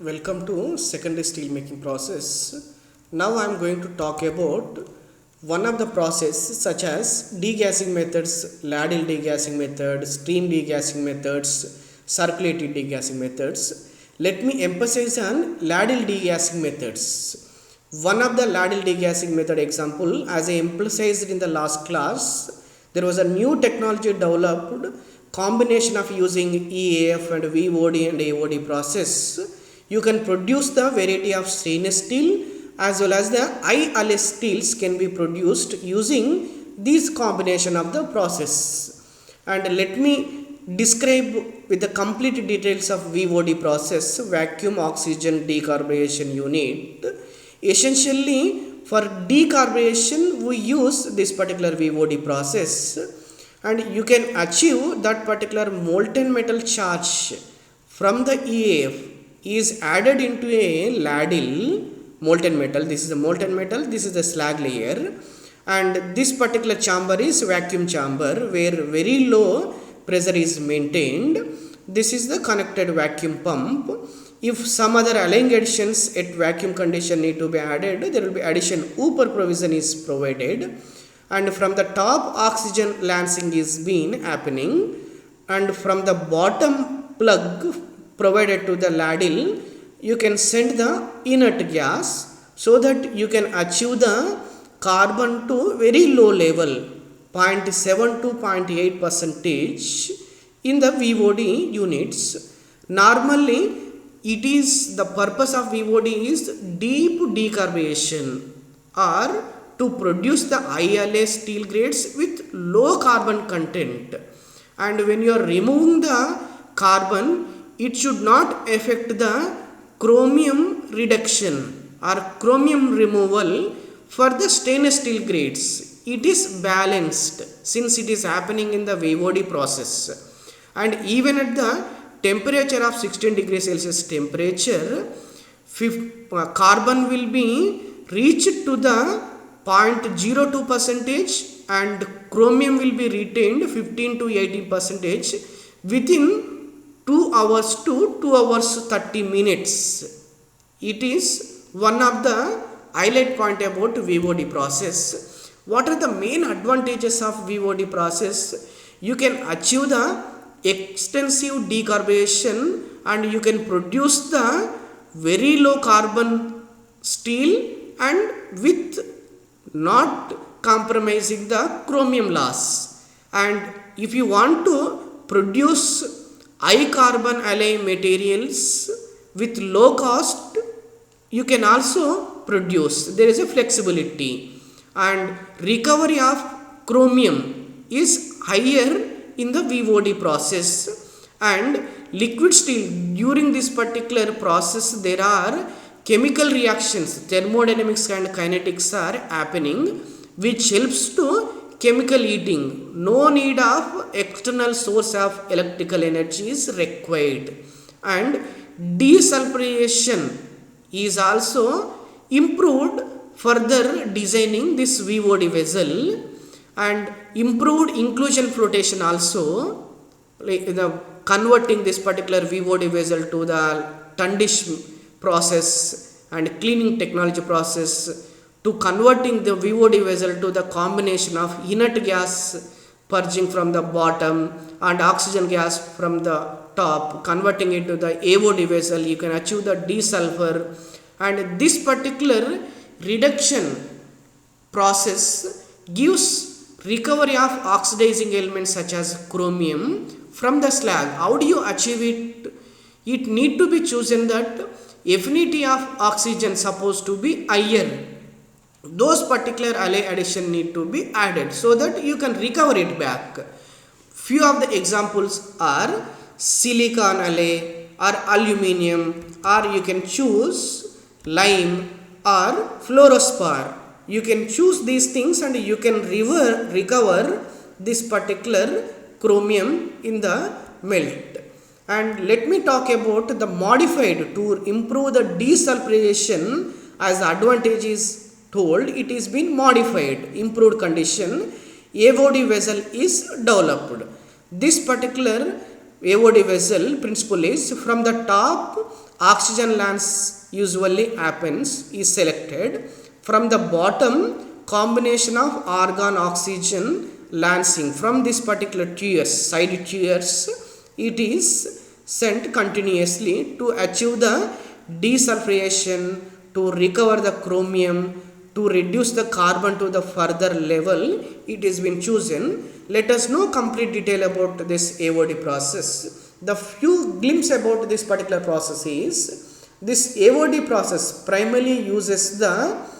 Welcome to secondary steel making process. Now I am going to talk about one of the processes such as degassing methods, ladle degassing method, stream degassing methods, circulated degassing methods. Let me emphasize on ladle degassing methods. One of the ladle degassing method example, as I emphasized in the last class, there was a new technology developed combination of using EAF and VOD and AOD process. You can produce the variety of stainless steel as well as the high alloy steels can be produced using this combination of the process. And let me describe with the complete details of VOD process, vacuum oxygen decarburization unit. Essentially for decarburization we use this particular VOD process, and you can achieve that particular molten metal charge from the EAF is added into a ladle molten metal. This is the molten metal, this is the slag layer, and this particular chamber is vacuum chamber where very low pressure is maintained. This is the connected vacuum pump. If some other allying additions at vacuum condition need to be added, there will be addition Hooper provision is provided, and from the top oxygen lancing is been happening, and from the bottom plug provided to the ladle you can send the inert gas so that you can achieve the carbon to very low level 0.7 to 0.8 percentage in the VOD units. Normally it is the purpose of VOD is deep decarburization or to produce the high alloy steel grades with low carbon content, and when you are removing the carbon it should not affect the chromium reduction or chromium removal for the stainless steel grades. It is balanced since it is happening in the VOD process, and even at the temperature of 16 degrees Celsius temperature, carbon will be reached to the 0.02 percentage and chromium will be retained 15 to 18 percentage within 2 hours to 2 hours 30 minutes. It is one of the highlight point about VOD process. What are the main advantages of VOD process? You can achieve the extensive decarburization and you can produce the very low carbon steel and with not compromising the chromium loss. And if you want to produce high carbon alloy materials with low cost, you can also produce. There is a flexibility, and recovery of chromium is higher in the VOD process. And liquid steel, during this particular process there are chemical reactions, thermodynamics and kinetics are happening, which helps to chemical heating. No need of external source of electrical energy is required, and desulfurization is also improved further designing this VOD vessel, and improved inclusion flotation also, like the converting this particular VOD vessel to the tundish process and cleaning technology process, to converting the VOD vessel to the combination of inert gas purging from the bottom and oxygen gas from the top, converting it to the AOD vessel, you can achieve the desulfur. And this particular reduction process gives recovery of oxidizing elements such as chromium from the slag. How do you achieve it? It need to be chosen that affinity of oxygen supposed to be higher. Those particular alloy addition need to be added so that you can recover it back. Few of the examples are silicon alloy or aluminium, or you can choose lime or fluorospar. You can choose these things and you can recover this particular chromium in the melt. And let me talk about the modified to improve the desulfurization. As the advantage is told, it is been modified, improved condition. AOD vessel is developed. This particular AOD vessel principle is from the top oxygen lance usually happens is selected. From the bottom, combination of argon oxygen lancing from this particular tiers, side tiers, it is sent continuously to achieve the desulfurization, to recover the chromium, to reduce the carbon to the further level. It has been chosen. Let us know complete detail about this AOD process. The few glimpse about this particular process is, this AOD process primarily uses the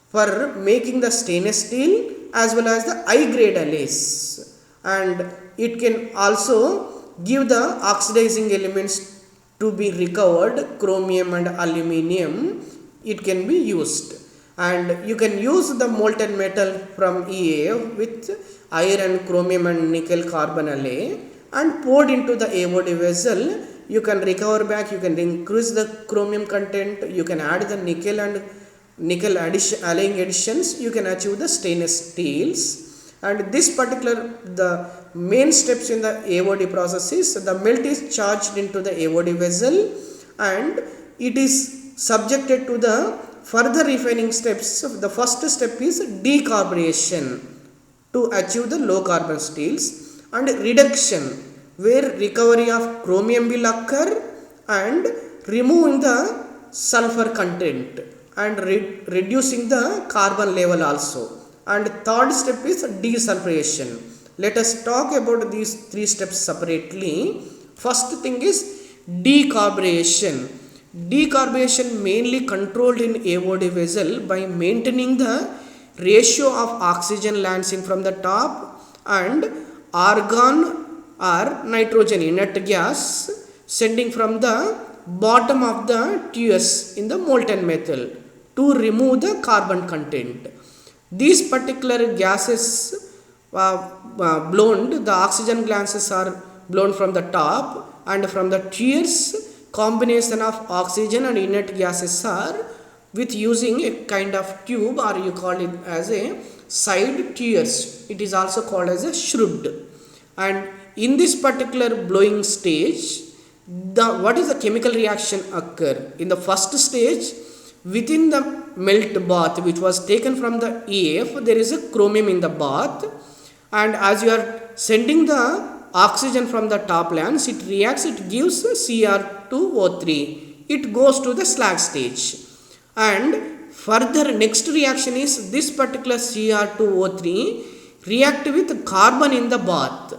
for making the stainless steel as well as the high grade alloys, and it can also give the oxidizing elements to be recovered, chromium and aluminium. It can be used, and you can use the molten metal from EAF with iron, chromium and nickel carbon alloy and poured into the AOD vessel. You can recover back, you can increase the chromium content, you can add the nickel and nickel alloying additions, you can achieve the stainless steels. And this particular, the main steps in the AOD process is, the melt is charged into the AOD vessel and it is subjected to the further refining steps. The first step is decarburization to achieve the low carbon steels, and reduction where recovery of chromium will occur and removing the sulfur content and reducing the carbon level also. And third step is desulfurization. Let us talk about these three steps separately. First thing is decarburization. Decarburization mainly controlled in AOD vessel by maintaining the ratio of oxygen lancing from the top and argon or nitrogen inert gas sending from the bottom of the tiers in the molten metal to remove the carbon content. These particular gases blown, the oxygen gases are blown from the top, and from the tiers, combination of oxygen and inert gases are with using a kind of tube, or you call it as a side tiers. It is also called as a shroud. And in this particular blowing stage, what is the chemical reaction occur? In the first stage, within the melt bath which was taken from the EAF, there is a chromium in the bath, and as you are sending the oxygen from the top lance, it reacts, it gives Cr2O3. It goes to the slag stage, and further next reaction is this particular Cr2O3 react with carbon in the bath.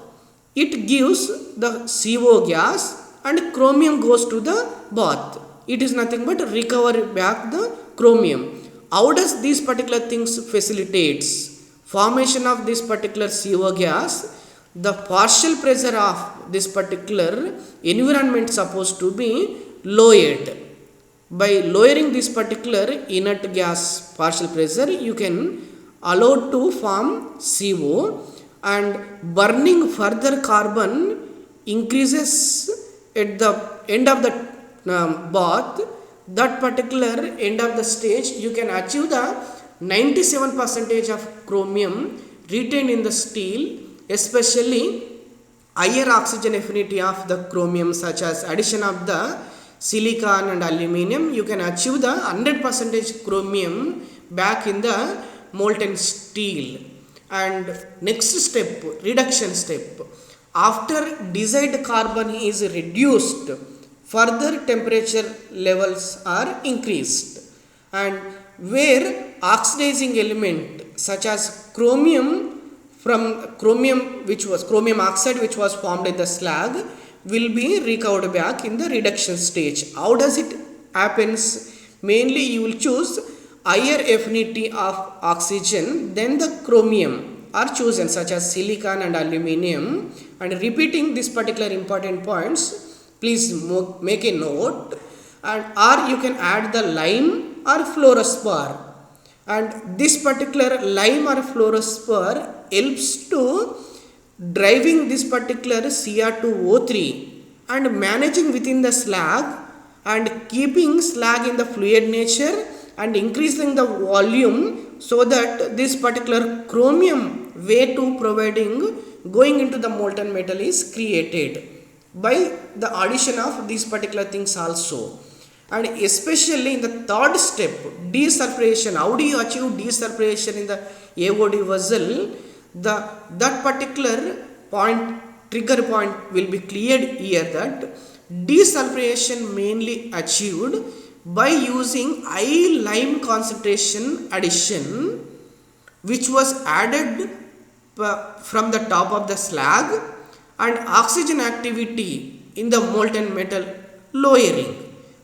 It gives the CO gas and chromium goes to the bath. It is nothing but recover back the chromium. How does these particular things facilitates formation of this particular CO gas? The partial pressure of this particular environment supposed to be lowered. By lowering this particular inert gas partial pressure, you can allow to form CO, and burning further carbon increases at the end of the bath. That particular end of the stage, you can achieve the 97% of chromium retained in the steel, especially higher oxygen affinity of the chromium, such as addition of the silicon and aluminium. You can achieve the 100% chromium back in the molten steel. And next step, reduction step. After desired carbon is reduced, further temperature levels are increased, and where oxidizing element such as chromium from chromium oxide which was formed in the slag will be recovered back in the reduction stage. How does it happens? Mainly you will choose higher affinity of oxygen than the chromium are chosen, such as silicon and aluminium. And repeating this particular important points, please make a note. And or you can add the lime or fluorspar, and this particular lime or fluorspar helps to driving this particular Cr2O3 and managing within the slag and keeping slag in the fluid nature and increasing the volume, so that this particular chromium way to providing going into the molten metal is created by the addition of these particular things also. And especially in the third step, desulfuration. How do you achieve desulfuration in the AOD vessel? That particular point, trigger point will be cleared here, that desulfuration mainly achieved by using high lime concentration addition, which was added from the top of the slag, and oxygen activity in the molten metal lowering.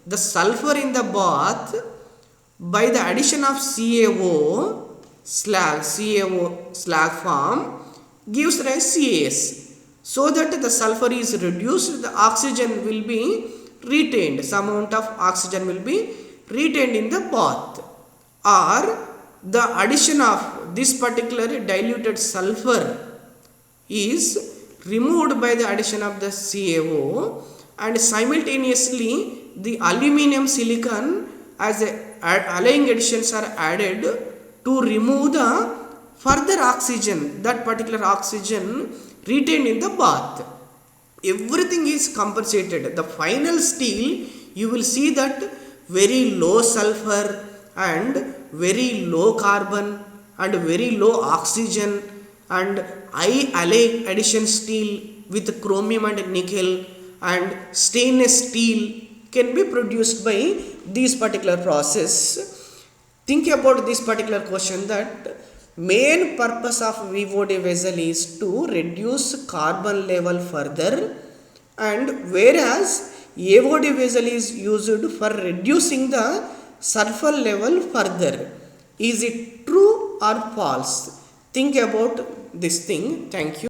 The sulfur in the bath by the addition of CaO slag form gives rise CaS. So that the sulfur is reduced, the oxygen will be retained, some amount of oxygen will be retained in the bath. Or the addition of this particular diluted sulfur is removed by the addition of the CaO, and simultaneously the aluminum silicon as allying additions are added to remove the further oxygen, that particular oxygen retained in the bath. Everything is compensated. The final steel, you will see that very low sulfur and very low carbon and very low oxygen and high alloy addition steel with chromium and nickel and stainless steel can be produced by this particular process. Think about this particular question, that main purpose of VOD vessel is to reduce carbon level further, and whereas AOD vessel is used for reducing the sulfur level further. Is it true or false? Think about this thing. Thank you.